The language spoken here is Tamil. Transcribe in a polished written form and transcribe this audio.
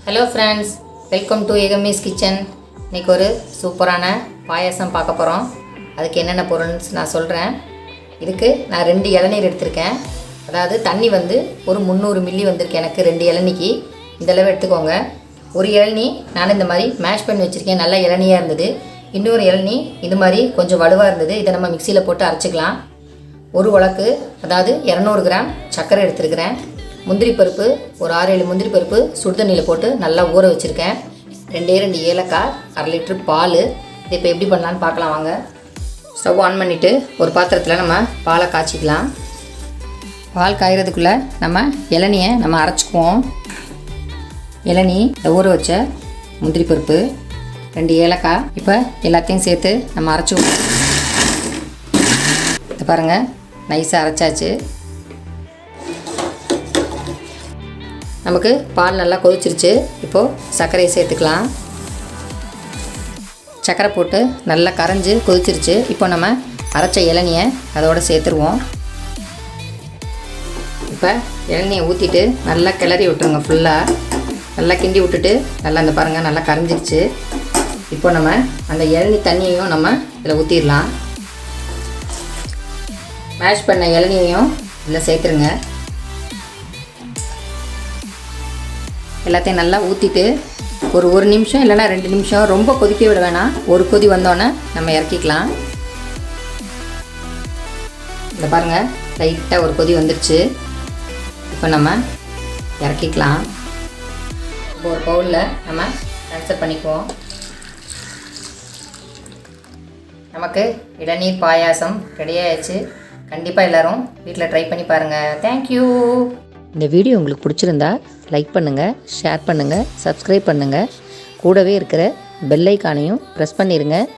Hello friends, welcome to Ekammai's kitchen. இன்றைக்கி ஒரு சூப்பரான பாயாசம் பார்க்க போகிறோம். அதுக்கு என்னென்ன பொருள்னு நான் சொல்கிறேன். இதுக்கு நான் 2 இளநீர் எடுத்திருக்கேன். அதாவது தண்ணி வந்து ஒரு 300 மில்லி வந்திருக்கு எனக்கு 2 இளநிக்கு. இந்தளவு எடுத்துக்கோங்க. ஒரு இளநீ நான் இந்த மாதிரி மேஷ் பண்ணி வச்சுருக்கேன், நல்லா இளநியாக இருந்தது. இன்னொரு இளநீ இது மாதிரி கொஞ்சம் வலுவாக இருந்தது. இதை நம்ம மிக்சியில் போட்டு அரைச்சிக்கலாம். ஒரு உலக்கு, அதாவது 200 கிராம் சர்க்கரை எடுத்துருக்கிறேன். முந்திரி பருப்பு ஒரு 6-7 முந்திரி பருப்பு சுடுதண்ணியில் போட்டு நல்லா ஊற வச்சுருக்கேன். 2 ஏலக்காய், 1/2 லிட்டரு பால். இது இப்போ எப்படி பண்ணலான்னு பார்க்கலாம் வாங்க. ஸ்டவ் ஆன் பண்ணிவிட்டு ஒரு பாத்திரத்தில் நம்ம பாலை காய்ச்சிக்கலாம். பால் காய்கிறதுக்குள்ளே நம்ம இளநியை நம்ம அரைச்சிக்குவோம். இளநீ, ஊற வச்ச முந்திரி பருப்பு, 2 ஏலக்காய், இப்போ எல்லாத்தையும் சேர்த்து நம்ம அரைச்சிக்குவோம். இதை பாருங்கள், நைஸாக அரைச்சாச்சு. நமக்கு பால் நல்லா கொதிச்சிருச்சு. இப்போது சர்க்கரையை சேர்த்துக்கலாம். சர்க்கரை போட்டு நல்லா கரைஞ்சி கொதிச்சிருச்சு. இப்போ நம்ம அரைச்ச இளநியை அதோடு சேர்த்துருவோம். இப்போ இளநியை ஊற்றிட்டு நல்லா கிளறி விட்டுருங்க. ஃபுல்லாக நல்லா கிண்டி விட்டுட்டு நல்லா அந்த பாருங்கள் நல்லா கரைஞ்சிருச்சு. இப்போ நம்ம அந்த இளநீ தண்ணியையும் நம்ம இதில் ஊற்றிடலாம். மேஷ் பண்ண இளநியையும் இதில் சேர்த்துருங்க. எல்லாத்தையும் நல்லா ஊற்றிட்டு ஒரு நிமிஷம் இல்லைனா 2 நிமிஷம், ரொம்ப கொதிக்க விட வேணாம். ஒரு கொதி வந்தோன்னே நம்ம இறக்கிக்கலாம். இந்த பாருங்கள், லைட்டாக ஒரு கொதி வந்துடுச்சு. இப்போ நம்ம இறக்கிக்கலாம். இப்போ ஒரு பவுலில் நம்ம ட்ரான்ஸ்ஃபர் பண்ணிக்குவோம். நமக்கு இளநீர் பாயாசம் ரெடி ஆயிடுச்சு. கண்டிப்பாக எல்லோரும் வீட்டில் ட்ரை பண்ணி பாருங்கள். தேங்க்யூ. இந்த வீடியோ உங்களுக்கு பிடிச்சிருந்தா லைக் பண்ணுங்கள், ஷேர் பண்ணுங்கள், சப்ஸ்கிரைப் பண்ணுங்கள். கூடவே இருக்கிற பெல் ஐக்கானையும் ப்ரெஸ் பண்ணிடுங்க.